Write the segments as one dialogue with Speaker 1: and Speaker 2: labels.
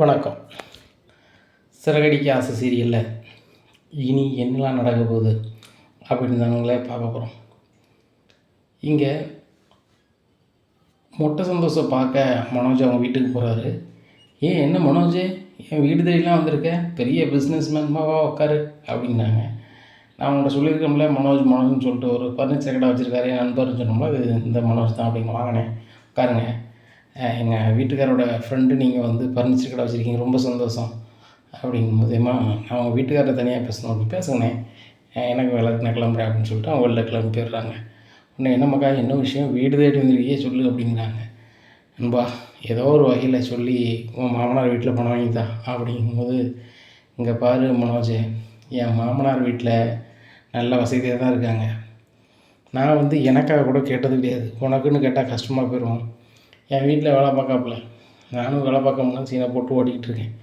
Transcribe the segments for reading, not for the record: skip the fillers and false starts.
Speaker 1: வணக்கம். சிறகடிக்க ஆசை சீரியலில் இனி என்னலாம் நடக்க போகுது அப்படின்னு தானுங்களே பார்க்க போகிறோம். இங்கே மொட்டை சந்தோஷம் பார்க்க மனோஜ் அவங்க வீட்டுக்கு போகிறாரு. என்ன மனோஜ், என் வீடு தேடிலாம் வந்திருக்க, பெரிய பிஸ்னஸ் மேன்மாவா உட்காரு அப்படிங்கிறாங்க. நான் உங்கள்கிட்ட சொல்லியிருக்கோம்ல, மனோஜ்னு சொல்லிட்டு ஒரு ஃபர்னிச்சர் கடை வச்சுருக்காரு என் நண்பர்னு சொன்னோம்ல, அது இந்த மனோஜ் தான் அப்படின்னு. வாங்கினேன், உட்காருங்க, எங்கள் வீட்டுக்காரோட ஃப்ரெண்டு நீங்கள் வந்து ஃபர்னிச்சர் கடை வச்சுருக்கீங்க, ரொம்ப சந்தோஷம் அப்படிங்கும் போதேம்மா நான் அவங்க வீட்டுக்காரரை தனியாக பேசணும் அப்படின்னு பேசுங்கண்ணே, எனக்கு வேலை நான் கிளம்புறேன் அப்படின்னு சொல்லிட்டு அவங்க வெளில கிளம்பி போயிடுறாங்க. உடனே என்னம்மாக்கா என்ன விஷயம், வீடு தேடி வந்துருக்கியே சொல்லு அப்படிங்கிறாங்க. நண்பா ஏதோ ஒரு வகையில் சொல்லி உன் மாமனார் வீட்டில் பணம் வாங்கித்தா அப்படிங்கும்போது, இங்கே பாரு மனோஜ், என் மாமனார் வீட்டில் நல்ல வசதியாக தான் இருக்காங்க. நான் வந்து எனக்காக கூட கேட்டது கிடையாது, உனக்குன்னு கேட்டால் கஷ்டமாக போயிடும். என் வீட்டில் வேலை பார்க்காப்புல, நானும் வேலை பார்க்கணும்னு சீனை போட்டு ஓடிக்கிட்டு இருக்கேன்.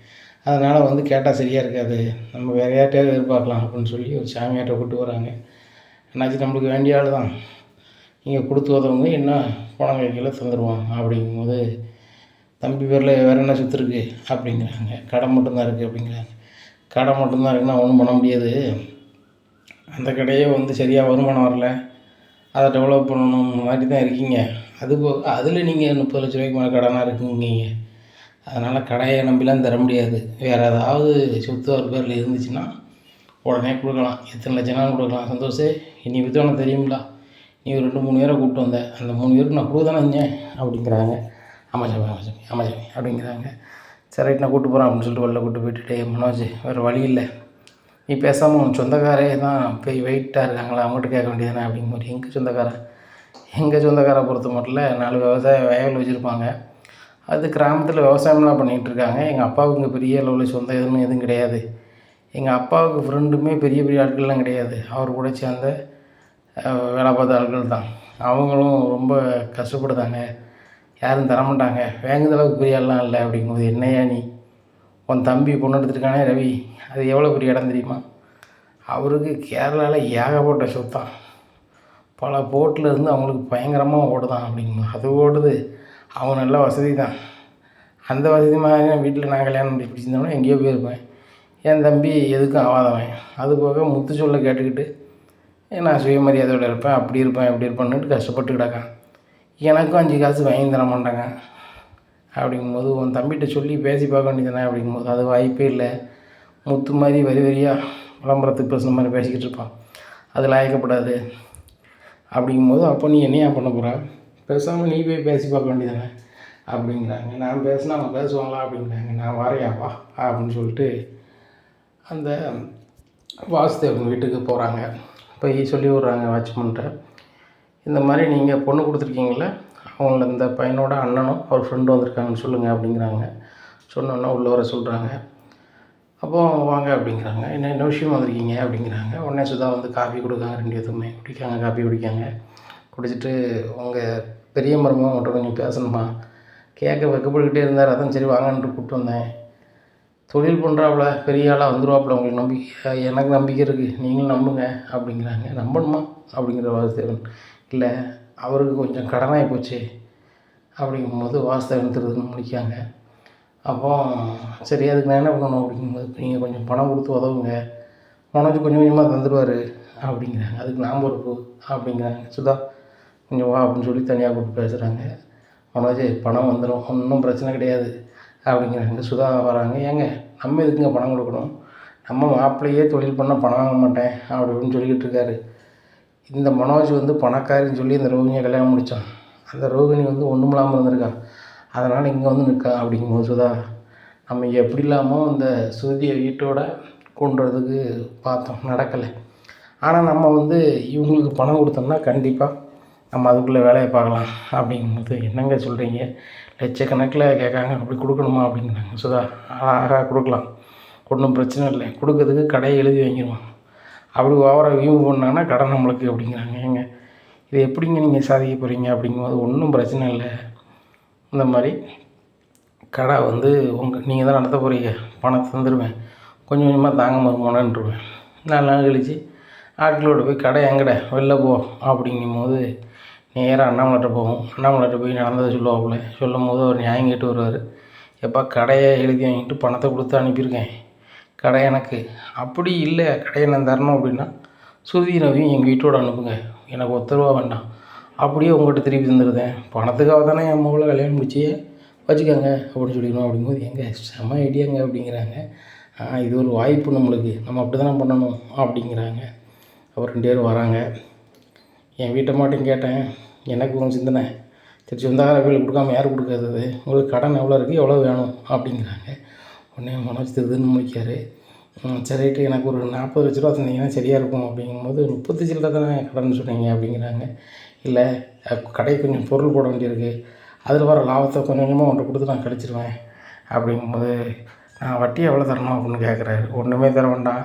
Speaker 1: அதனால் வந்து கேட்டால் சரியாக இருக்காது, நம்ம வேறு யார்ட்டையாவது எதிர்பார்க்கலாம் அப்படின்னு சொல்லி ஒரு சாமியார்ட்ட கூப்பிட்டு வராங்க. என்னாச்சு, நம்மளுக்கு வேண்டிய ஆள் தான், நீங்கள் கொடுத்து உதவுங்க, என்ன பணம் கையில் தந்துடுவோம் அப்படிங்கும்போது, தம்பி பேரில் வேறு என்ன சொத்து இருக்குது அப்படிங்கிறாங்க. கடை மட்டும்தான் இருக்குது அப்படிங்கிறாங்க. கடை மட்டும்தான் இருக்குன்னா ஒன்றும் பண்ண முடியாது, அந்த கடையே வந்து சரியாக வருமானம் வரல, அதை டெவலப் பண்ணணும் மாதிரி தான் இருக்கீங்க. அதுபோக அதில் நீங்கள் 30 லட்ச ரூபாய்க்கு மேலே கடனாக இருக்குங்க. அதனால் கடையை நம்பிலாம் தர முடியாது, வேறு ஏதாவது சொத்து ஒரு பேரில் இருந்துச்சுன்னா உடனே கொடுக்கலாம், எத்தனை லட்சம்னாலும் கொடுக்கலாம். சந்தோஷே, இனி வித்து உனக்கு தெரியுங்களா, நீ ஒரு 2-3 பேரை கூப்பிட்டு வந்த, அந்த 3 பேருக்கு நான் கொடுக்க தானே இருந்தேன் அப்படிங்கிறாங்க. ஆமாம் சாமி அப்படிங்கிறாங்க. சரி ரைட், நான் கூப்பிட்டு போகிறேன் அப்படின்னு சொல்லிட்டு வெளில கூப்பிட்டு போயிட்டுட்டே, மனோஜ் வேறு வழி இல்லை, நீ பேசாமல் உன் சொந்தக்காரே தான் போய் வெயிட்டாக இருக்காங்களா, அவங்ககிட்ட கேட்க வேண்டியதானே அப்படிங்கும்போது, எங்கள் சொந்தக்காரை பொறுத்த மட்டும் 4 வயல் வச்சுருப்பாங்க. அது கிராமத்தில் விவசாயம்லாம் பண்ணிகிட்டு இருக்காங்க. எங்கள் அப்பாவுக்கு இங்கே பெரிய அளவில் சொந்த எதுவும் கிடையாது. எங்கள் அப்பாவுக்கு ஃப்ரெண்டுமே பெரிய பெரிய ஆட்கள்லாம் கிடையாது, அவர் கூட சேர்ந்த வேலை பார்த்த ஆட்கள் தான். அவங்களும் ரொம்ப கஷ்டப்படுதாங்க, யாரும் தரமாட்டாங்க, வேங்குத அளவுக்கு பெரிய ஆள்லாம் இல்லை அப்படிங்கும்போது, என்னையா நீ, உன் தம்பி பொண்ணு எடுத்துருக்கானே ரவி, அது எவ்வளோ பெரிய இடம் தெரியுமா, அவருக்கு கேரளாவில் ஏகப்பட்ட சொத்தான், பல போட்டில் இருந்து அவங்களுக்கு பயங்கரமாக ஓடுதான் அப்படிங்கும்போது, அது ஓடுது, அவங்க நல்ல வசதி தான், அந்த வசதி மாதிரி வீட்டில் நான் கல்யாணம் பண்ணி பிடிச்சிருந்தோம்னா எங்கேயோ போயிருப்பேன். என் தம்பி எதுக்கும் ஆகாதவன், அதுபோக முத்து சொல்ல கேட்டுக்கிட்டு நான் சுயமரியாதையோடு இருப்பேன், அப்படி இருப்பேன் இப்படி இருப்பேன்னுட்டு கஷ்டப்பட்டு கிடக்கான். எனக்கும் 5 காசு வாங்கி தர மாட்டாங்க அப்படிங்கும்போது, உன் தம்பிகிட்ட சொல்லி பேசி பார்க்க வேண்டியதானே அப்படிங்கும்போது, அது வாய்ப்பே இல்லை, முத்து மாதிரி வரி வரியாக விளம்பரத்துக்கு பேசுன மாதிரி பேசிக்கிட்டு இருப்பான், அது லாயக்கப்படாது அப்படிங்கும்போது, அப்போ நீ என்னையா பண்ண போகிற, பேசாமல் நீ போய் பேசி பார்க்க வேண்டியதானே அப்படிங்கிறாங்க. நான் பேசினா அவங்க பேசுவாங்களா அப்படிங்கிறாங்க. நான் வரையாப்பா அப்படின்னு சொல்லிட்டு அந்த வாசுதேவன் வீட்டுக்கு போகிறாங்க. போய் சொல்லி விட்றாங்க வாட்ச்மன்ட்ட, இந்த மாதிரி நீங்கள் பொண்ணு கொடுத்துருக்கீங்கள, அவங்கள இந்த பையனோட அண்ணனும் அவர் ஃப்ரெண்டும் வந்திருக்காங்கன்னு சொல்லுங்கள் அப்படிங்கிறாங்க. சொன்னோன்னா உள்ளே வர சொல்கிறாங்க. அப்போது வாங்க அப்படிங்கிறாங்க. என்ன விஷயம் வந்திருக்கீங்க அப்படிங்கிறாங்க. உடனே சுதா வந்து காஃபி கொடுக்காங்க, 2 பேத்துக்குமே குடிக்காங்க, காஃபி குடிக்காங்க. குடிச்சிட்டு, உங்கள் பெரிய மருமகன் மட்டும் கொஞ்சம் பேசணுமா, கேட்க வைக்கப்பட்டுக்கிட்டே இருந்தார், அதான் சரி வாங்கன்ட்டு கூப்பிட்டு வந்தேன், தொழில் பண்ணுறாப்புல, பெரிய ஆளாக வந்துடுவாப்புல, உங்களுக்கு நம்பிக்கை, எனக்கு நம்பிக்கை இருக்குது, நீங்களும் நம்புங்க அப்படிங்கிறாங்க. நம்பணுமா அப்படிங்கிற வாசுதேவன், இல்லை அவருக்கு கொஞ்சம் கடனாகி போச்சு அப்படிங்கும்போது வாசுதேவன் திருதுன்னு முடிக்காங்க. அப்போ சரி அதுக்கு நான் என்ன பண்ணணும் அப்படிங்கும்போது, நீங்கள் கொஞ்சம் பணம் கொடுத்து உதவுங்க, மனோஜ் கொஞ்சம் கொஞ்சமாக தந்துடுவார் அப்படிங்கிறாங்க. அதுக்கு நான் பொறுப்பு அப்படிங்கிறாங்க. சுதா கொஞ்சம் வா அப்படின்னு சொல்லி தனியாக கூப்பிட்டு பேசுகிறாங்க. மனோஜ் பணம் வந்துடும், ஒன்றும் பிரச்சனை கிடையாது அப்படிங்கிறாங்க. சுதா வராங்க. ஏங்க நம்ம எதுக்குங்க பணம் கொடுக்கணும், நம்ம மாப்பிள்ளையே தொழில் பண்ண பணம் வாங்க மாட்டேன் அப்படி அப்படின்னு சொல்லிக்கிட்டு இருக்காரு. இந்த மனோஜ் வந்து பணக்காரின்னு சொல்லி இந்த ரோகிணியை கல்யாணம் முடித்தான், அந்த ரோகிணி வந்து ஒன்றும் இல்லாமல் இருந்திருக்கான், அதனால் இங்கே வந்து நிற்கான் அப்படிங்கும்போது, சுதா நம்ம எப்படி இல்லாமல் இந்த சுருதியை வீட்டோட கொண்டு வரதுக்கு பார்த்தோம், நடக்கலை. ஆனால் நம்ம வந்து இவங்களுக்கு பணம் கொடுத்தோம்னா கண்டிப்பாக நம்ம அதுக்குள்ளே வேலையை பார்க்கலாம் அப்படிங்கும்போது, என்னங்க சொல்கிறீங்க, லட்சக்கணக்கில் கேட்காங்க, அப்படி கொடுக்கணுமா அப்படிங்கிறாங்க. சுதா ஆகா கொடுக்கலாம், ஒன்றும் பிரச்சனை இல்லை, கொடுக்கறதுக்கு கடையை எழுதி வாங்கிடுவோம், அப்படி ஓவராக வியூ பண்ணாங்கன்னா கடை நம்மளுக்கு அப்படிங்கிறாங்க. ஏங்க இது எப்படிங்க நீங்கள் சாதிக்க போகிறீங்க அப்படிங்கும்போது, ஒன்றும் பிரச்சனை இல்லை, இந்த மாதிரி கடை வந்து நீங்கள் தான் நடத்த போகிறீங்க, பணத்தை தந்துடுவேன், கொஞ்சம் கொஞ்சமாக தாங்க மருமோனன்றுவேன், 4 நாள் கழித்து ஆட்களோட போய் கடை எங்கட வெளில போ அப்படிங்கும்போது நேராக அண்ணாமலைட்ட போவோம். அண்ணாமலைட்ட போய் நடந்ததை சொல்லுவாப்புல, சொல்லும் போது அவர் நியாயம் கேட்டு வருவார். எப்பா கடையை எழுதி வாங்கிட்டு பணத்தை கொடுத்து அனுப்பியிருக்கேன், கடை எனக்கு. அப்படி இல்லை கடையை நான் தரணும் அப்படின்னா சுருதி ரவியும் எங்கள் வீட்டோட அனுப்புங்க, எனக்கு ஒத்த வேண்டாம், அப்படியே உங்கள்கிட்ட திருப்பி தந்துடுதேன். பணத்துக்காக தானே என் மகளை கல்யாணம் முடிச்சு வச்சுக்கோங்க அப்படின்னு சொல்லிடணும். அப்படிங்கும்போது எங்கே செம ஐடியாங்க அப்படிங்கிறாங்க. இது ஒரு வாய்ப்பு நம்மளுக்கு, நம்ம அப்படி தானே பண்ணணும் அப்படிங்கிறாங்க. அப்புறம் 2 பேரும் வராங்க. என் வீட்டை மட்டும் கேட்டேன், எனக்கு உங்கள் சிந்தனை, சரி சொந்தக்கார வீட்டில் கொடுக்காம யார் கொடுக்காதது, உங்களுக்கு கடன் எவ்வளோ இருக்குது, எவ்வளோ வேணும் அப்படிங்கிறாங்க. உடனே மனோஜ் திருதுன்னு முடிக்காரு. சரி ரைட்டு, எனக்கு ஒரு 40 லட்ச ரூபா தந்தீங்கன்னா சரியாக இருக்கும் அப்படிங்கும்போது, 30 சில்லறை தானே கடன் சொன்னீங்க அப்படிங்கிறாங்க. இல்லை கடைக்கு கொஞ்சம் பொருள் போட வேண்டியிருக்கு, அதில் வர லாபத்தை கொஞ்சம் கொஞ்சமாக உன்ட்ட கொடுத்து நான் கழிச்சிருவேன் அப்படிங்கும்போது, நான் வட்டி எவ்வளோ தரணும் அப்படின்னு கேட்குறாரு. ஒன்றுமே தர வேண்டாம்,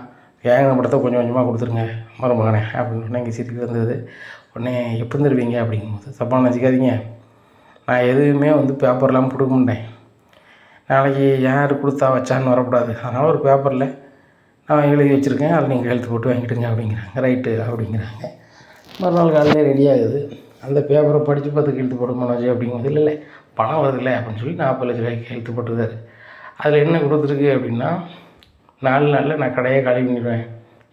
Speaker 1: ஏங்கின படத்தை கொஞ்சம் கொஞ்சமாக கொடுத்துருங்க மருமகனே அப்படின்னு சொன்னால் இங்கே சிரிக்க வந்தது. உடனே எப்போ தருவீங்க அப்படிங்கும்போது, தப்பாக நினச்சிக்காதீங்க, நான் எதுவுமே பேப்பர்லாம் கொடுக்க மாட்டேன், நாளைக்கு யார் கொடுத்தா வச்சான்னு வரக்கூடாது, அதனால் ஒரு பேப்பரில் நான் எழுதி வச்சுருக்கேன், அதில் நீங்கள் எழுத்து போட்டு வாங்கிட்டுங்க அப்படிங்கிறாங்க. ரைட்டு அப்படிங்கிறாங்க. மறுநாள் காலையில் ரெடி ஆகுது. அந்த பேப்பரை படித்து பார்த்து எழுத்து போட மனோஜ் அப்படிங்கும்போது, இல்லை பணம் வருதில்லை அப்படின்னு சொல்லி 40 லட்ச ரூபாய்க்கு எழுத்து போட்டுருக்காரு. அதில் என்ன கொடுத்துருக்கு அப்படின்னா, 4 நாளில் நான் கடையை காலி பண்ணிடுவேன்,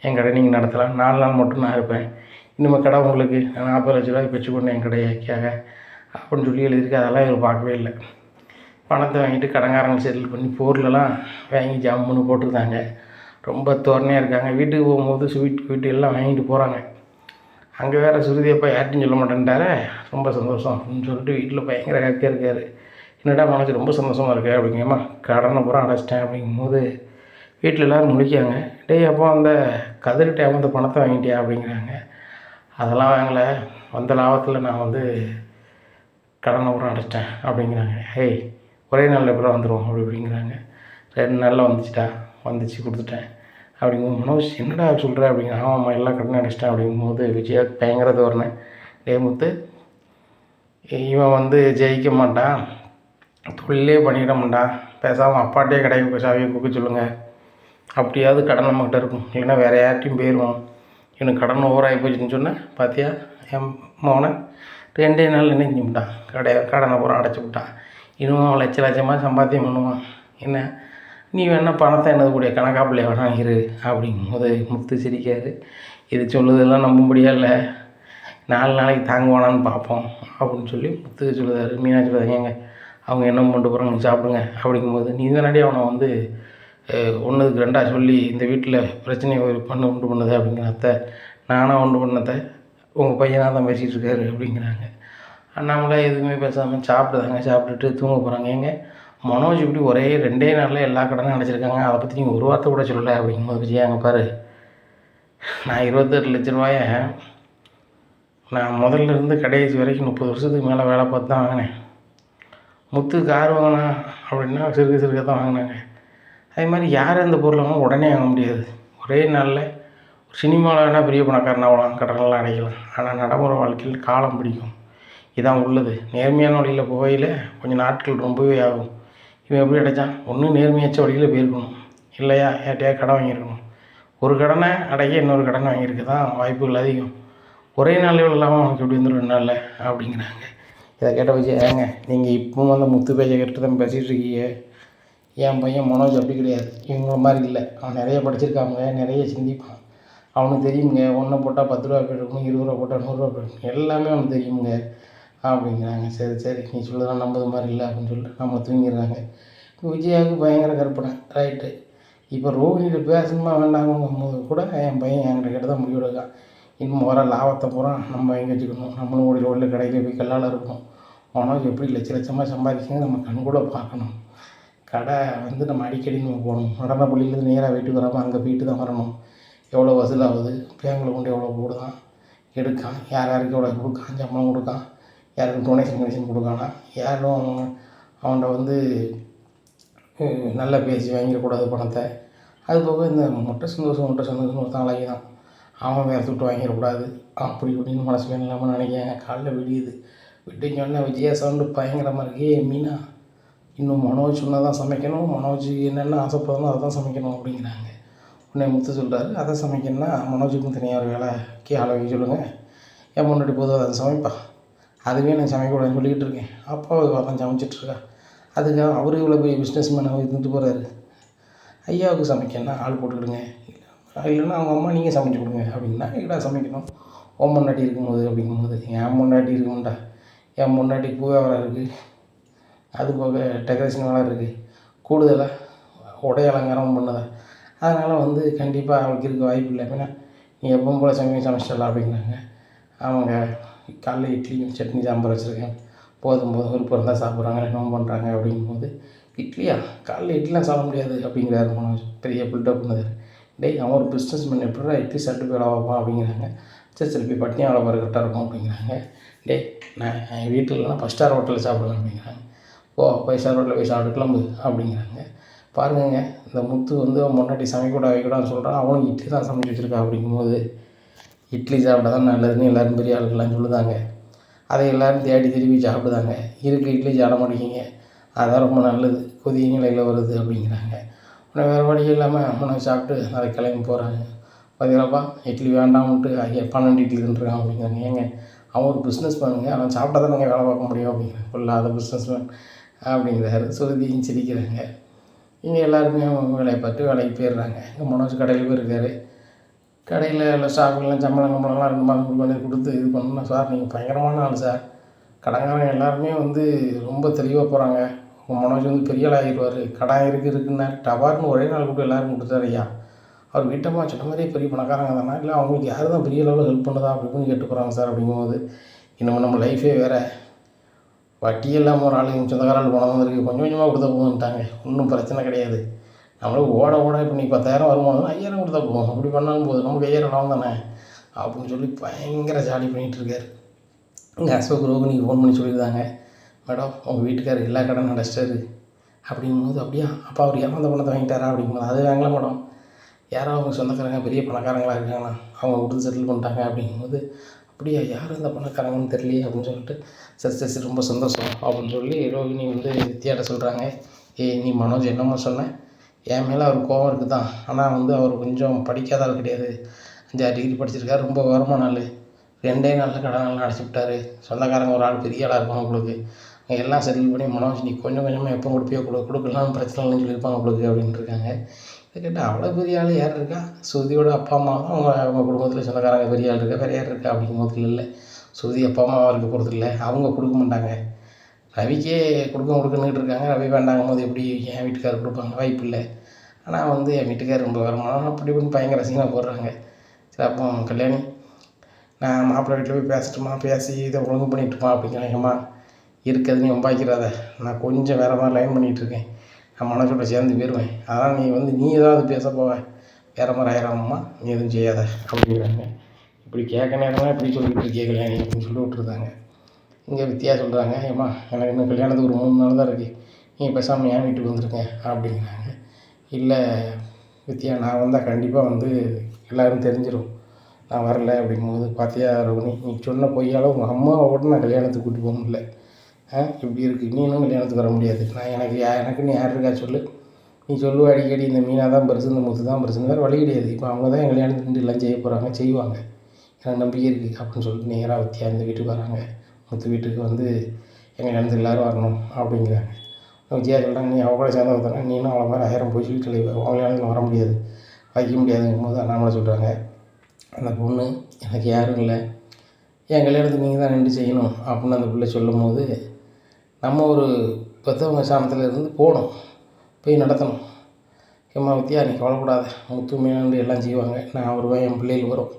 Speaker 1: என் கடை நீங்கள் நடத்தலாம், 4 நாள் மட்டும் நான் இருப்பேன், இனிமேல் கடை உங்களுக்கு 40 லட்ச ரூபாய்க்கு வச்சுக்கொண்டு என் கடையாக்காக அப்படின்னு சொல்லி எழுதியிருக்கு. அதெல்லாம் இவர் பார்க்கவே இல்லை. பணத்தை வாங்கிட்டு கடங்காரங்க செட்டில் பண்ணி பொருளெல்லாம் வாங்கி ஜம்முன்னு போட்டுருந்தாங்க. ரொம்ப தோரணையாக இருக்காங்க. வீட்டுக்கு போகும்போது ஸ்வீட் எல்லாம் வாங்கிட்டு போகிறாங்க. அங்கே வேறு சுருதி அப்பா யார்ட்டையும் சொல்ல மாட்டேன்ட்டாரே, ரொம்ப சந்தோஷம் அப்படின்னு சொல்லிட்டு வீட்டில் பயங்கர ஹாப்பியாக இருக்கார். என்னடா மனசு ரொம்ப சந்தோஷமாக இருக்கு அப்படிங்கம்மா, கடனை பூரா அடைச்சிட்டேன் அப்படிங்கும்போது வீட்டில் எல்லோரும் முழிக்காங்க. டேய் அப்போ அந்த கதிர்கிட்ட அந்த பணத்தை வாங்கிட்டியா அப்படிங்கிறாங்க. அதெல்லாம் வாங்கலை, வந்த லாபத்தில் நான் கடனை பூரா அடைச்சிட்டேன் அப்படிங்கிறாங்க. ஹேய் ஒரே நாளில் எப்போ வந்துடும் அப்படிங்கிறாங்க. 2 நாளில் வந்துச்சு கொடுத்துட்டேன் அப்படிங்கும்போது, மனோஜ் என்னடா சொல்கிற அப்படிங்கிற. ஆமாம்மா எல்லா கடனையும் அடைச்சிட்டேன் அப்படிங்கும்போது விஜயா பயங்கர தோரணை. முத்து இவன் ஜெயிக்க மாட்டான், தொழிலே பண்ணிட மாட்டான், பேசாமல் அப்பாட்டே கடைக்கு சாவியை கொடுக்க சொல்லுங்கள், அப்படியாவது கடன் நம்மகிட்ட இருக்கும், இல்லைன்னா வேறு யார்ட்டையும் போயிடுவோம், எனக்கு கடன் ஓவராகி போச்சுன்னு சொன்னேன். பார்த்தியா என் மகனை 2 நாள் என்ன செஞ்சுட்டான், கடனை பூரா அடைச்சி விட்டான், இன்னும் அவன் லட்சமாக சம்பாத்தியம் பண்ணுவான். என்ன நீ வேணா பணத்தை என்னது கணக்காப்பிள்ளை வேணா இரு அப்படிங்கும்போது முத்து சிரிக்காரு. இது சொல்லுதெல்லாம் நம்பும்படியா இல்லை, 4 நாளைக்கு தாங்குவானான்னு பார்ப்போம் அப்படின்னு சொல்லி முத்து சொல்லுதாரு. மீனாட்சி பார்த்தாங்க, அவங்க என்ன பண்ணிட்டு போகிறாங்க சாப்பிடுங்க அப்படிங்கும்போது, நீ தானடி அவனை ஒன்றுக்கு 2 சொல்லி இந்த வீட்டில் பிரச்சனையை உண்டு பண்ணுது அப்படிங்கிற அத்தை, நானாக உண்டு பண்ணத்தை, உங்கள் பையனாக தான் பேசிகிட்டு இருக்காரு அப்படிங்கிறாங்க. அண்ணாமலை எதுவுமே பேசாமல் சாப்பிட்டுட்டு தூங்க போகிறாங்க. ஏங்க மனோஜ் இப்படி ஒரே 2 நாளில் எல்லா கடனும் அடைச்சிருக்காங்க, அதை பற்றி நீங்கள் ஒரு வார்த்தை கூட சொல்லலை அப்படிங்கும்போது, விஜயாங்க பாரு, நான் 28 லட்ச ரூபாயை நான் முதல்ல இருந்து கடைசி வரைக்கும் 30 வருஷத்துக்கு மேலே வேலை பார்த்து தான் வாங்கினேன். முத்து கார் வாங்கினா அப்படின்னா சிறுக தான் வாங்கினாங்க. அதே மாதிரி யார் அந்த பொருளை உடனே வாங்க முடியாது. ஒரே நாளில் சினிமாவில் வேணால் பெரிய பணக்காரனாகலாம், கடனெல்லாம் அடைக்கலாம், ஆனால் நடைமுறை வாழ்க்கையில் காலம் பிடிக்கும். இதான் உள்ளது. நேர்மையான வழியில் போகையில் கொஞ்சம் நாட்கள் ரொம்பவே ஆகும். இவன் எப்படி அடைச்சான், ஒன்று நேர்மையாச்ச வழியில் போயிருக்கணும், இல்லையா யார்ட்டையா கடன் வாங்கியிருக்கணும். ஒரு கடனை அடைய இன்னொரு கடனை வாங்கியிருக்க தான் வாய்ப்புகள் அதிகம். ஒரே நாளில் இல்லாமல் அவனுக்கு எப்படி 2 நாளில் அப்படிங்கிறாங்க. இதை கேட்ட வச்சு ஏங்க நீங்கள் இப்பவும் முத்து பேச்சை கேட்டு தான் பேசிகிட்டு இருக்கீங்க. என் பையன் மனோஜ் அப்படி கிடையாது, இவங்கள மாதிரி இல்லை. அவன் நிறைய படிச்சிருக்காங்க, நிறைய சிந்திப்பான், அவனுக்கு தெரியுங்க, 1 போட்டால் 10 ரூபா போயிருக்கும், 20 ரூபா போட்டால் 100 ரூபா போயிருக்கும், எல்லாமே அவனுக்கு தெரியுங்க அப்படிங்கிறாங்க. சரி நீ சொல்லுதான் நம்பது மாதிரி இல்லை அப்படின்னு சொல்லிட்டு நம்மளை தூங்கிடுறாங்க. விஜயாவுக்கு பயங்கர கற்பனை. ரைட்டு, இப்போ ரோஹிணிகிட்ட பேசணுமா வேண்டாங்கும் போது கூட என் பையன் என்கிட்ட கேட்டு தான் முடிவெடுக்கான். இன்னும் வர லாபத்தை பூரா நம்ம வாங்கி வச்சுக்கணும், நம்மளும் ஓடி ரோடில் கடையில் போய் கல்லால் இருக்கணும். மனோஜ் எப்படி லட்சமாக சம்பாதிக்கணும் நம்ம கண் கூட பார்க்கணும். கடை நம்ம அடிக்கடி நம்ம போகணும், நடந்த பள்ளியிலேருந்து நேராக வீட்டுக்கு வராமல் அங்கே போயிட்டு தான் வரணும். எவ்வளோ வசூலாகுது, பேங்கில் கொண்டு எவ்வளோ போடுதான், எடுக்கான், யாருக்கு எவ்வளோ கொடுக்கான், சம்பளம் கொடுக்கான், யாருக்கும் டொனேஷன் கொடுக்கானா, யாரும் அவன்கிட்ட நல்லா பேசி வாங்கிடக்கூடாது பணத்தை. அதுபோக இந்த மொட்டை சந்தோஷம் ஒருத்தன் அழகி தான், அவன் வேறு துட்டு வாங்கிடக்கூடாது அப்படி இப்படின்னு மனசில் இல்லாமல் நினைக்கிறாங்க. காலைல விடியுது, விட்டுச்சோன்னா விஜயா சவுண்டு பயங்கரமாக இருக்கு. மீனா இன்னும் மனோஜ் சொன்னதான் சமைக்கணும், மனோஜ் என்னென்ன ஆசைப்படணும் அதை தான் சமைக்கணும் அப்படிங்கிறாங்க. உடனே முத்து சொல்கிறாரு, அதை சமைக்கணும்னா மனோஜுக்கும் தனியாக ஒரு வேலைக்கு ஆளை வைக்க சொல்லுங்கள், என் முன்னாடி போதும் அதை சமைப்பா, அதுவே நான் சமைக்கக்கூடாதுன்னு சொல்லிக்கிட்டு இருக்கேன், அப்பாவுக்கு வரலாம் சமைச்சிட்ருக்கா, அதுக்காக அவர் இவ்வளோ பெரிய பிஸ்னஸ் மேனாக இருந்துட்டு போகிறாரு. ஐயாவுக்கு சமைக்கணும்னா ஆள் போட்டுக்கிடுங்க, இல்லைன்னா அவங்க அம்மா நீங்கள் சமைச்சு கொடுங்க அப்படின்னா எங்கடா சமைக்கணும், உன் பொண்டாட்டி இருக்கும்போது அப்படிங்கும்போது என் பொண்டாட்டி இருக்கும்டா, என் பொண்டாட்டி பூ வியாபாரம் இருக்குது, அது போக டெக்கரேஷன் வேலை இருக்குது, கூடுதலாக உடை அலங்காரம் பண்ணுதா, அதனால் வந்து கண்டிப்பாக அவளுக்கு இருக்க வாய்ப்பு இல்லை அப்படின்னா நீ எப்பவும் போல் சமைச்சிடலாம் அப்படிங்கிறாங்க. அவங்க காலைல இட்லியும் சட்னி சாம்பார் வச்சுருக்கேன், போதும் விருப்பம் இருந்தால் சாப்பிட்றாங்க, என்ன பண்ணுறாங்க அப்படிங்கும்போது இட்லியா காலைல இட்லிலாம் சாப்பிட முடியாது அப்படிங்கிறாரு மனோஜ். பெரிய பில்டப் பண்ணுது. டேய் அவன் ஒரு பிஸ்னஸ் மேன் எப்படிடா இட்லி சாப்பிட்டு போய் வேலை பார்ப்பான் அப்படிங்கிறாங்க. சரி போய் பட்னியாக வேலை பாரு கரெக்டாக இருக்கும் அப்படிங்கிறாங்க. டேய் நான் என் வீட்டில் இல்லைனா 5 ஸ்டார் ஹோட்டலில் சாப்பிடுவேன் அப்படிங்கிறாங்க. 5 ஸ்டார் ஹோட்டலில் போய் சாப்பிட்டு கிளம்பு அப்படிங்கிறாங்க. பாருங்க இந்த முத்து வந்து அவன் முன்னாடி சமைக்கூடாது வைக்கூடாதுன்னு சொல்கிறான், அவனும் இட்லி தான் சமைச்சு வச்சுருக்கான் அப்படிங்கும்போது இட்லி சாப்பிட்டா தான் நல்லதுன்னு எல்லோரும் பெரிய ஆளுக்கெல்லாம் சொல்லுதாங்க. அதை எல்லோரும் தேடி திரும்பி சாப்பிடுதாங்க. இட்லி சாப்பிட மாட்டேங்கிங்க, அதான் ரொம்ப நல்லது, கொதிய நிலையில் வருது அப்படிங்கிறாங்க. உடனே வேறு வழி இல்லாமல் உணவு சாப்பிட்டு அதை கிளம்பி போகிறாங்க. பார்த்தீங்களாப்பா இட்லி வேண்டாம்ன்ட்டு 12 இட்லி தின்றுருக்கான் அப்படிங்கிறாங்க. ஏங்க அவன் ஒரு பிஸ்னஸ் மேனுங்க, அவன் சாப்பிட்டா தான் நீங்கள் வேலை பார்க்க முடியும் அப்படிங்கிறாங்க. ஃபுல்லாக பிஸ்னஸ் மேன் அப்படிங்கிறாரு. சுருதியும் சிரிக்கிறாங்க. இங்கே எல்லாருமே அவங்க வேலையை பார்த்து வேலைக்கு போயிடுறாங்க. இங்கே மனோஜ் கடையில் போயிருக்காரு. கடையில் எல்லாம் ஸ்டாஃபுங்கெல்லாம் சம்பளம்லாம் 2 மாதம் பண்ணி கொடுத்து இது பண்ணணும். சார் நீங்கள் பயங்கரமான ஆள் சார், கடைக்காரங்க எல்லாருமே வந்து ரொம்ப தெளிவாக போகிறாங்க, உங்கள் மனோஜ் வந்து பெரிய ஆள் ஆகிடுவார், கடன் இருக்குன்னா டபார்னு ஒரே நாள் கூட எல்லோரும் கொடுத்தாரு ஐயா. அவர் வீட்டம்மா சொன்ன மாதிரியே பெரிய பணக்காரங்க தானே, இல்லை அவங்களுக்கு யார் தான் பெரிய லெவலில் ஹெல்ப் பண்ணுதா அப்படின்னு கேட்டு போகிறாங்க சார் அப்படிங்கும்போது இன்னும் நம்ம லைஃபே வேறு, வட்டி இல்லாமல் ஒரு ஆள் சொந்தக்காரால் போனதும் இருக்குது, கொஞ்சம் கொஞ்சமாக கொடுத்தா போகணுன்ட்டாங்க, ஒன்றும் பிரச்சனை கிடையாது, நம்மளும் ஓட இப்போ நீ 10,000 வருமானம் 5,000 கொடுத்தா போகும், அப்படி பண்ணாலும் போதும், நமக்கு 5,000 லாபம் தானே அப்படின்னு சொல்லி பயங்கர ஜாலி பண்ணிகிட்டு இருக்காரு. இங்கே அசோக் ரோகிணிக்கு ஃபோன் பண்ணி சொல்லியிருந்தாங்க, மேடம் உங்கள் வீட்டுக்காரர் எல்லா கடன் அடைச்சிட்டாரு அப்படிங்கும்போது. அப்படியா அப்போ அவர் ஏமாந்த பணத்தை வாங்கிட்டாரா அப்படிங்கும்போது, அது வாங்கல மேடம், யாரோ அவங்க சொந்தக்காரங்க பெரிய பணக்காரங்களாக இருக்காங்களா, அவங்க கொடுத்து செட்டில் பண்ணிட்டாங்க அப்படிங்கும்போது. அப்படியா யார் அந்த பணக்காரங்கன்னு தெரியலையே அப்படின்னு சொல்லிட்டு சரி ரொம்ப சந்தோஷம் அப்படின்னு சொல்லி ரோகிணி வந்து வித்தியாட்ட சொல்கிறாங்க. நீ மனோஜ் என்னம்மா சொன்னேன், என் மேலே அவர் கோவம் இருக்குது தான், ஆனால் வந்து அவர் கொஞ்சம் படிக்காத ஆள் கிடையாது, 5-6 டிகிரி படிச்சிருக்காரு, ரொம்ப வருமான ஆள், 2 நாளில் கடனெல்லாம் அடைச்சி விட்டார், சொந்தக்காரங்க ஒரு ஆள் பெரிய ஆளாக இருப்பாங்க உங்களுக்கு, எல்லாம் செட்டில் பண்ணி மனோஜ் நீ கொஞ்சம் கொஞ்சமாக எப்போ கொடுப்பியோ கொடுக்கலாம் பிரச்சனை இல்லைன்னு சொல்லியிருப்பாங்க உங்களுக்கு அப்படின்ட்டு இருக்காங்க. இதை கேட்டால் அவ்வளோ பெரிய ஆள் யார் இருக்கா, ஸ்ருதியோட அப்பா அம்மா தான் அவங்க குடும்பத்தில் சொந்தக்காரங்க பெரிய ஆள் இருக்கா, வேறு யார் இருக்கா அப்படிங்கும்போது இல்லை, ஸ்ருதி அப்பா அம்மாவாக இருக்க போகிறது இல்லை, அவங்க கொடுக்க மாட்டாங்க, ரவிக்கே கொடுக்குன்னுட்டு இருக்காங்க, ரவி வேண்டாங்கும் போது எப்படி என் வீட்டுக்காரர் கொடுப்பாங்க, வாய்ப்பு இல்லை, ஆனால் வந்து என் வீட்டுக்காரர் ரொம்ப வருமானம் அப்படி இப்படின்னு பயங்கர ரசிகமாக போடுறாங்க. சரி அப்போ கல்யாணி நான் மாப்பிள்ளை வீட்டில் போய் பேசட்டுமா, பேசி இதை ஒழுங்கு பண்ணிட்டுமா அப்படிங்கிறாங்கம்மா, இருக்கிறதுன்னு வம்பாய்க்கிறாத, நான் கொஞ்சம் வேறு மாதிரி லைன் பண்ணிகிட்ருக்கேன், நான் மனசோட சேர்ந்து போயிடுவேன், அதனால் நீ ஏதாவது பேச போவ வேறு மாதிரி ஆயிராமம்மா, நீ எதுவும் செய்யாத அப்படிங்கிறாங்க. இப்படி கேட்க நேரமாக இப்படி சொல்லிகிட்டு இருக்கே கல்யாணி அப்படின்னு சொல்லி விட்டுருந்தாங்க. இங்கே வித்தியா சொல்கிறாங்க, ஏம்மா எனக்கு இன்னும் கல்யாணத்துக்கு ஒரு 3 நாள் தான் இருக்குது, நீங்கள் பேசாமல் என் வீட்டுக்கு வந்துருக்கேன் அப்படிங்கிறாங்க. இல்லை வித்தியா நான் வந்தால் கண்டிப்பாக வந்து எல்லோரும் தெரிஞ்சிடும் நான் வரல அப்படிங்கும்போது, பார்த்தியா ரோகிணி நீ சொன்ன பொய்யால் உங்கள் அம்மாவை கூட நான் கல்யாணத்துக்கு கூட்டி போக முடியல, இப்படி இருக்குது, நீ இன்னும் கல்யாணத்துக்கு வர முடியாது, நான் எனக்குன்னு யார் இருக்கா சொல்லு, நீ சொல்லுவ அடிக்கடி இந்த மீனா தான் பெருசு இந்த முத்து தான் பெருசுன்னு, வேறு வழி கிடையாது, இப்போ அவங்க தான் என் கல்யாணத்துக்கு எல்லாம் செய்ய போகிறாங்க, செய்வாங்க, எனக்கு நம்பிக்கை இருக்குது அப்படின்னு சொல்லிட்டு நேராக வித்தியா இந்த வீட்டுக்கு வராங்க. முத்து வீட்டுக்கு வந்து எங்கள் கல்யாணத்துக்கு எல்லோரும் வரணும் அப்படிங்கிறாங்க. விஜயா சொல்கிறாங்க, நீ அவங்கள சேர்ந்து தானே, நீனும் அவளை மாதிரி 1000 போய் சொல்லிட்டு அவங்க கல்யாணத்தில் வர முடியாது வைக்க முடியாதுங்கும் போது அண்ணாமலை சொல்கிறாங்க, அந்த பொண்ணு எனக்கு யாரும் இல்லை, என் கல்யாணத்துக்கு நீங்கள் தான் நின்று செய்யணும் அப்படின்னு அந்த பிள்ளை சொல்லும் போது, நம்ம ஒரு பெற்றவங்க ஸ்தானத்தில் இருந்து போகணும், போய் நடத்தணும். ஏம்மா வித்தியா நீ கவலைப்படாத, முத்து மீனாண்டு எல்லாம் செய்வாங்க, நான் வருவேன், என் பிள்ளைகள் வரும்,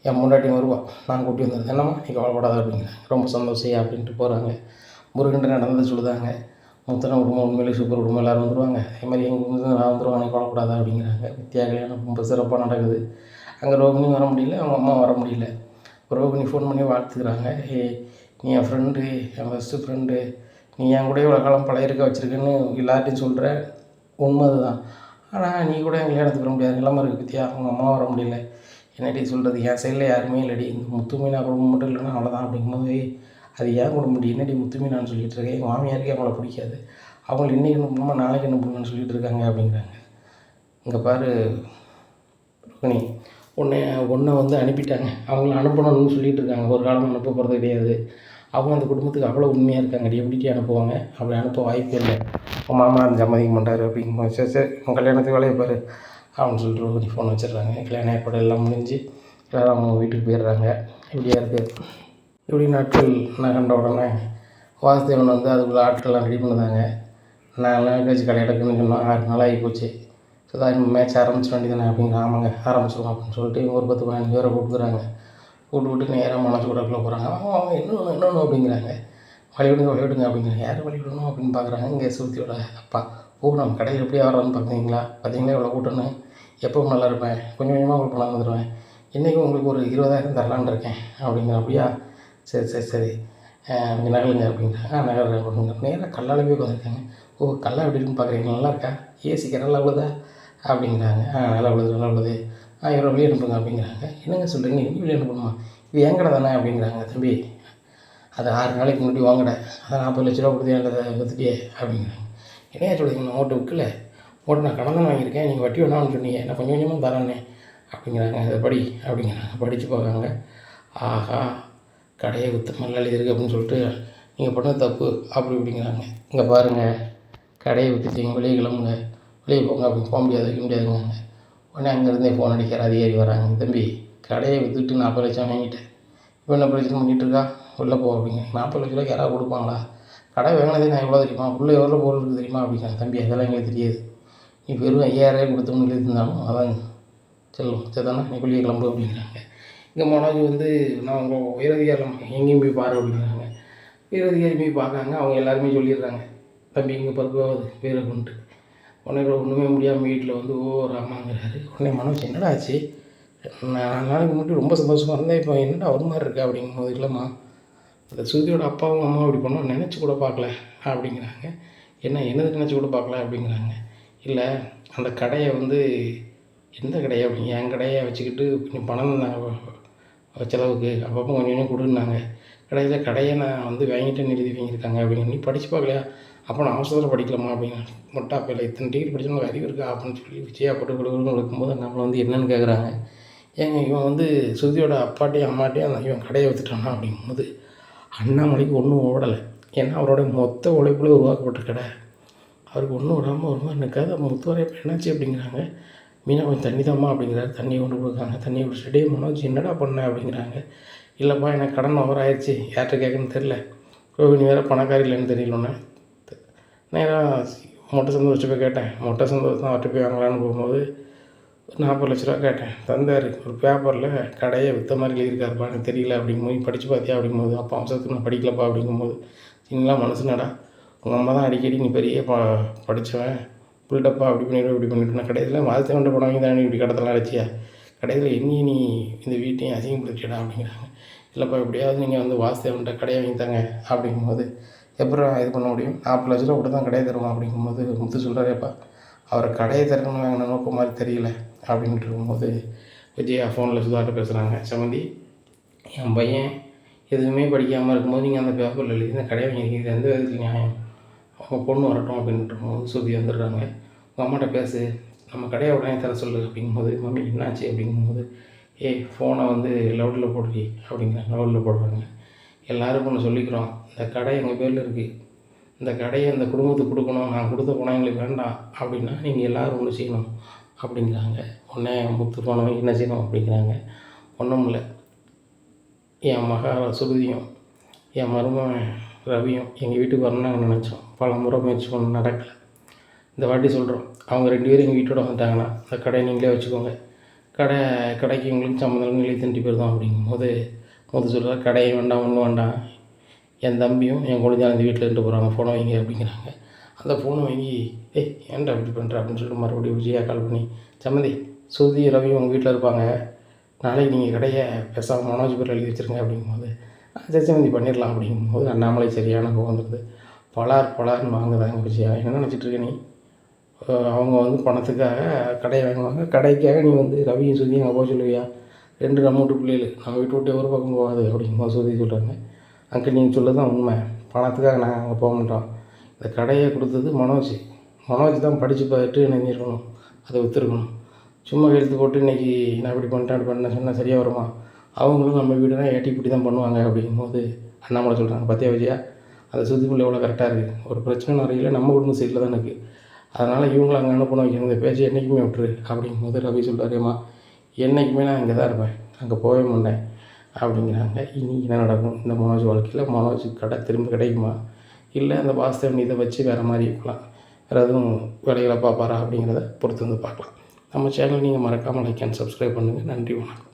Speaker 1: என் முன்னாட்டியும் வருவாள், நான் கூட்டி வந்தது, என்னம்மா நீ கவலைப்படாத அப்படிங்கிறாங்க. ரொம்ப சந்தோஷம் அப்படின்ட்டு போகிறாங்க. முருகன்ட்டு நடந்தது சொல்லுதாங்க, முத்தனை குடும்பம் உண்மையிலே சூப்பர் குடும்பம் எல்லோரும் வந்துடுவாங்க, அதே மாதிரி எங்கள் வந்து நான் வந்துடுவாங்க, நீ கவலைப்படாத அப்படிங்கிறாங்க. வித்தியா கல்யாணம் ரொம்ப சிறப்பாக நடக்குது. அங்கே ரோகிணி வர முடியல, அவங்க அம்மா வர முடியல. ரோகிணி ஃபோன் பண்ணி வாழ்த்துக்கிறாங்க, நீ என் ஃப்ரெண்டு, என் பெஸ்ட்டு ஃப்ரெண்டு, நீ என் கூட இவ்வளோ காலம் பழையிருக்க வச்சுருக்கேன்னு எல்லார்ட்டையும் சொல்கிற, உண்மை அதுதான், ஆனால் நீ கூட என் கல்யாணத்துக்கு வர முடியாது நிலம இருக்குது பற்றியா, அவங்க அம்மா வர முடியல, என்னடி சொல்கிறது, என் சைடில் யாருமே இல்லடி, இந்த முத்து மீனா குடும்பம் மட்டும் இல்லைன்னா அவ்வளோதான் அப்படிங்கும்போது, அது ஏன் குடும்பம் என்னடி முத்து மீனான்னு சொல்லிகிட்டு இருக்கேன், எங்கள் மாமியாருக்கு அவங்கள பிடிக்காது, அவங்கள இன்றைக்கி என்ன பண்ணுமா நாளைக்கு என்ன பண்ணுன்னு சொல்லிகிட்டு இருக்காங்க அப்படிங்கிறாங்க. இங்கே பாரு ரோகிணி, உன்னை வந்து அனுப்பிட்டாங்க, அவங்கள அனுப்பணும்னு சொல்லிகிட்டு இருக்காங்க, ஒரு காலம் அனுப்ப போகிறது கிடையாது, அவங்க அந்த குடும்பத்துக்கு அவ்வளோ உண்மையாக இருக்காங்க. எப்படிட்டி அனுப்புவாங்க? அப்படி அனுப்ப வாய்ப்பே இல்லை. உன் மாமனார் சம்மதிக்க மாட்டார் அப்படிங்கும்போது, சரி சரி உன் கல்யாணத்துக்கு வேலையை பாரு அப்படின்னு சொல்லிட்டு கொஞ்சம் ஃபோன் வச்சிடுறாங்க. கல்யாண ஏற்பாடு எல்லாம் முடிஞ்சு எல்லோரும் அவங்க வீட்டுக்கு போயிடுறாங்க. இப்படியா இருக்குது. இப்படி நாட்கள் நகர்ந்த உடனே வாசுதேவன் வந்து அதுக்குள்ளே ஆட்கள்லாம் ரெடி பண்ணுதாங்க. 4 நாள் கழிச்சு கடை எடுக்கணும்னு சொன்னோம். 6 நாள் ஆகி போச்சு. ஸோ மேட்ச் ஆரம்பிச்சிட வேண்டியதானே அப்படிங்கிற. ஆமாங்க ஆரம்பிச்சிடுவோம் அப்படின்னு சொல்லிட்டு ஒரு 10 15 பேரை கூப்பிட்டுக்கிறாங்க. கூப்பிட்டு நேராக மனோஜ் கூடக்குள்ளே போகிறாங்க. அவங்க இன்னொன்று அப்படிங்கிறாங்க. வழி விடுங்க அப்படிங்கிறாங்க. யார் வழி விடணும் அப்படின்னு பார்க்குறாங்க. இங்கே சுருத்தியோட அப்பா. நம்ம கடையில் எப்படி ஆடுறான்னு பார்த்தீங்களா இவ்வளோ கூட்டன்னு. எப்பவும் நல்லா இருப்பேன், கொஞ்சம் கொஞ்சமாக உங்களுக்கு பணம் வந்துடுவேன். இன்றைக்கும் உங்களுக்கு ஒரு 20,000 தரலான்னு இருக்கேன் அப்படிங்கிற. அப்படியா, சரி சரி சரி கொஞ்சம் நகலுங்க அப்படிங்கிறாங்க. நகல் அப்படிங்க. நேராக கல்லால் போய் உட்காந்துருக்காங்க. கல்லா எப்படி இருக்குன்னு பார்க்குறீங்க, நல்லா இருக்கா, ஏசிக்க நல்லா உள்ளதா அப்படிங்கிறாங்க. நல்லா உள்ளது இவரை வெளியே அனுப்புங்க அப்படிங்கிறாங்க. என்னங்க சொல்கிறீங்க, எங்கே வெளியே அனுப்பணுமா, இது என் கடை தானே அப்படிங்கிறாங்க. தம்பி அது 6 நாளைக்கு முன்னாடி வாங்கிட, அதை 40 லட்ச ரூபா கொடுத்து என்கிட்ட விற்றுட்டியே அப்படிங்கிறாங்க. என்னையா சொல்கிறீங்க, நான் ஓட்டு விற்கல, ஓட்டு நான் கடன் தான் வாங்கியிருக்கேன், நீங்கள் வட்டி வேணாம்னு சொன்னீங்க, நான் கொஞ்சம் கொஞ்சமாக தரேன்னே அப்படிங்கிறாங்க. அதை படி அப்படிங்கிறாங்க. படித்து பார்க்காங்க. ஆஹா, கடையை விற்று நல்லா எழுதியிருக்கு அப்படின்னு சொல்லிட்டு நீங்கள் பண்ணது தப்பு அப்படி இப்படிங்கிறாங்க. இங்கே பாருங்கள், கடையை விற்றுட்டீங்க, வெளியே கிளம்புங்க, வெளியே போங்க அப்படின்னு. போக முடியாது, வைக்க முடியாதுங்கிறாங்க. உடனே அங்கேருந்தே ஃபோன் அடிக்கிற அதிகாரி வராங்க. தம்பி கடையை விற்றுட்டு 40 லட்சம் வாங்கிட்டேன், இப்போ என்ன பிரச்சனை பண்ணிகிட்ருக்கா, உள்ளே போ அப்படிங்க. 40 லட்ச ரூபாய்க்கு யாராவது கொடுப்பாங்களா, கடை வாங்கினதே நான் எவ்வளோ தெரியுமா, உள்ளே எவ்வளோ பொருள் இருக்குது தெரியுமா அப்படிங்கிறாங்க. தம்பி அதெல்லாம் எங்களுக்கு தெரியாது, நீ வெறும் 5000 கொடுத்தோம்னு எழுதிருந்தாலும் அதான் செல்லும், சரிதானே, நீ வெளியே கிளம்பு அப்படிங்கிறாங்க. இங்கே மனோஜ் வந்து நான் உங்கள் உயரதிகாரம் எங்கேயும் போய் பாரு அப்படிங்கிறாங்க. உயரதிகாரி போய் பார்க்காங்க. அவங்க எல்லாருமே சொல்லிடுறாங்க, தம்பி இங்கே பருப்பாவது பேரை கொண்டு. உடனே ஒன்றுமே முடியாமல் வீட்டில் வந்து ராமாங்கிறாரு. உடனே மனோஜ் என்னடா ஆச்சு, நான் 4 நாளைக்கு முன்னாடி ரொம்ப சந்தோஷமாக இருந்தேன், இப்போ என்னடா ஒரு மாதிரி இருக்கா அப்படிங்கும்போது, இல்லைம்மா அந்த சுருதியோட அப்பாவும் அம்மாவும் இப்படி பண்ணோம் நினச்சி கூட பார்க்கல அப்படிங்கிறாங்க. என்னது நினச்சி கூட பார்க்கல அப்படிங்கிறாங்க. இல்லை அந்த கடையை வந்து எந்த கடையை அப்படிங்க, என் கடையை வச்சுக்கிட்டு கொஞ்சம் பணம் செலவுக்கு அப்பப்போ கொஞ்சம் கொஞ்சம் கொடுன்னாங்க. கடையை நான் வந்து வாங்கிட்டேன்னு எழுதி வாங்கியிருக்காங்க அப்படிங்க. நீ படித்து பார்க்கலையா, அப்போ நான் அவசரத்தில் படிக்கலாமா அப்படிங்க. மொட்டா அப்போ இத்தனை டிகிரி படித்தவங்களுக்கு அறிவு இருக்கா அப்படின்னு சொல்லி விஜயா போட்டு கொடுக்கணும்னு இருக்கும்போது நம்மளை வந்து என்னென்னு கேட்குறாங்க. ஏங்க இவன் வந்து சுருதியோட அப்பாட்டையும் அம்மாட்டையும் இவன் கடையை விற்றுட்டானா அப்படிங்கும்போது அண்ணாமலைக்கு ஒன்றும் ஓடலை. ஏன்னா அவரோட மொத்த உழைப்பில் உருவாக்கப்பட்ட கடை, அவருக்கு ஒன்றும் விடாமல் ஒரு மாதிரி நிற்காது. முத்துவரை என்னாச்சு அப்படிங்கிறாங்க. மீனா கொஞ்சம் தண்ணி தாம்மா அப்படிங்கிறாரு. தண்ணியை கொண்டு கொடுக்காங்க. தண்ணியை குடிச்சிட்டே மனோஜ் என்னடா பண்ண அப்படிங்கிறாங்க. இல்லைப்பா எனக்கு கடன் ஓவர் ஆயிடுச்சு, யார்கிட்ட கேட்குன்னு தெரில, ரோஹிணி வேறு பணக்காரி இல்லைன்னு தெரியலன்னு நேராக மொட்டை சந்தோஷம் போய் கேட்டேன். மொட்டை சந்தோஷம் தான் அவர்கிட்ட போய் வாங்கலான்னு போகும்போது 40 லட்ச ரூபா கேட்டேன், தந்தார். ஒரு பேப்பரில் கடையை விற்ற மாதிரி எழுதியிருக்காருப்பா, எனக்கு தெரியல அப்படிங்கும்போது, படித்து பார்த்தியா அப்படிங்கும்போது, அப்போ அவசரத்துக்கு நான் படிக்கலப்பா அப்படிங்கும்போது, நீங்களா மனசுனடா, உங்கள் அம்மா தான் அடிக்கடி நீ பெரிய படித்தவன் புல்டப்பா அப்படி பண்ணிவிட்டு இப்படி பண்ணிவிட்டு, நான் கடையில் வாசுதேவன் படம் வாங்கி தானே இப்படி கடத்தலாம் அழைச்சியா, கடையில் என்னையும் நீ இந்த வீட்டையும் அசிங்கப்படுத்திடா அப்படிங்கிறாங்க. இல்லைப்பா எப்படியாவது நீங்கள் வந்து வாசுதேவன்கிட்ட கடையை வாங்கித்தாங்க அப்படிங்கும்போது, எப்பறம் இது பண்ண முடியும், 40 லட்ச ரூபா கூட தான் கடையை தருவோம் அப்படிங்கும்போது முத்து சொல்கிறாரேப்பா, அவரை கடையை திறக்கணும் வாங்கின நோக்கம் மாதிரி தெரியல அப்படின்ட்டு இருக்கும்போது விஜயா ஃபோனில் சுதாட்ட பேசுகிறாங்க. சமந்தி என் பையன் எதுவுமே படிக்காமல் இருக்கும்போது நீங்கள் அந்த பேப்பரில் எழுதி இந்த கடையை வாங்கியிருக்கீங்க, எந்த விதத்தில் நியாயம், அவங்க பொண்ணு வரட்டும் அப்படின்ட்டு இருக்கும்போது சுற்றி வந்துடுறாங்க. உங்கள் அம்மாட்ட பேசு, நம்ம கடையை உடனே தர சொல்லு அப்படிங்கும்போது, மம்மி என்னாச்சு அப்படிங்கும்போது, ஃபோனை வந்து லவுடில் போடுறி அப்படிங்கிறாங்க. லவுடில் போடுறாங்க. எல்லோரும் ஒன்று சொல்லிக்கிறோம், இந்த கடை எங்கள் பேரில் இருக்குது, இந்த கடையை அந்த குடும்பத்துக்கு கொடுக்கணும், நான் கொடுத்த பணம் எங்களுக்கு வேண்டாம் அப்படின்னா நீங்கள் எல்லோரும் ஒன்று செய்யணும் அப்படிங்கிறாங்க. உடனே முத்து போனவங்க என்ன செய்யணும் அப்படிங்கிறாங்க. ஒன்றும் இல்லை, என் மகா சுருதியும் என் மருமகன் ரவியும் எங்கள் வீட்டுக்கு வரணும்னு நினச்சோம், பல முறை முயற்சி பண்ண நடக்கலை. இந்த வாட்டி சொல்கிறோம், அவங்க 2 பேரும் எங்கள் வீட்டோட வந்துட்டாங்கன்னா அந்த கடையை நீங்களே வச்சுக்கோங்க, கடைக்கு எங்களுக்கு சம்மந்தம் எழுதி தண்டி போயிருந்தோம் அப்படிங்கும்போது முத்து சொல்கிறார், கடையை வேண்டாம் ஒன்றும் வேண்டாம், என் தம்பியும் என் குழந்தையும் அந்த வீட்டில் இருந்து போகிறாங்க, ஃபோனை வைங்க அப்படிங்கிறாங்க. அந்த ஃபோனை வாங்கி ஏன்டா இப்படி பண்ணுற அப்படின்னு சொல்லிட்டு மறுபடியும் விஜயா கால் பண்ணி, சம்மந்தி சுருதி ரவி உங்கள் வீட்டில் இருப்பாங்க, நாளைக்கு நீங்கள் கடையை பேசாமல் மனோஜ் பேரில் எழுதி வச்சுருங்க அப்படிங்கும்போது, சரி சம்மந்தி பண்ணிடலாம் அப்படிங்கும்போது அண்ணாமலை சரியான கோவம் வந்துடுது. பலார்னு வாங்குதாங்க விஜயா. என்ன நினச்சிட்ருக்க நீ, அவங்க வந்து பணத்துக்காக கடையை வாங்குவாங்க, கடைக்காக நீ வந்து ரவியும் சுருதியும் அங்கே போக சொல்லுவியா, 2 நம்ம வீட்டு பிள்ளைகள் நம்ம வீட்டு விட்டு ஒரு பக்கம் போகாது அப்படிங்கும்போது சுருதி சொல்கிறாங்க. அங்கே நீங்கள் சொல்ல தான் உண்மை, பணத்துக்காக நாங்கள் அங்கே போக மாட்டோம், இந்த கடையை கொடுத்தது மனோஜ் தான் படித்து பார்த்துட்டு நினைஞ்சிருக்கணும், அதை விற்றுருக்கணும், சும்மா எழுத்து போட்டு இன்றைக்கி நான் இப்படி பண்ணிட்டேன் அப்படி பண்ண சொன்னால் சரியாக வருமா, அவங்களும் நம்ம வீடுனா ஏட்டி இப்படி தான் பண்ணுவாங்க அப்படிங்கும்போது அண்ணாமலை சொல்கிறாங்க, பார்த்தியா விஜயா அந்த சுத்திப்புள்ள எவ்வளோ கரெக்டாக இருக்குது, ஒரு பிரச்சனை நிறைய நம்ம குடும்ப சைடில் தான் இருக்குது, அதனால் இவங்களை அங்கே அனுப்பணும் வைக்கணும், இந்த பேச்சை என்றைக்குமே விட்டுரு அப்படிங்கும்போது ரவி சொல்கிறார், ஏம்மா என்றைக்குமே நான் இங்கே தான் இருப்பேன், அங்கே போகவே மாட்டேன் அப்படிங்கிறாங்க. இனி என்ன நடக்கும் இந்த மனோஜ் வாழ்க்கையில்? மனோஜ் கடை திரும்ப கிடைக்குமா, இல்லை அந்த வாஸ்தவன் இதை வச்சு வேறு மாதிரி இருக்கலாம், வேறு எதுவும் வேலைகளை பார்ப்பாரா அப்படிங்கிறத பொறுத்து வந்து பார்க்கலாம். நம்ம சேனல் நீங்கள் மறக்காமல் லைக் அண்ட் சப்ஸ்கிரைப் பண்ணுங்கள். நன்றி, வணக்கம்.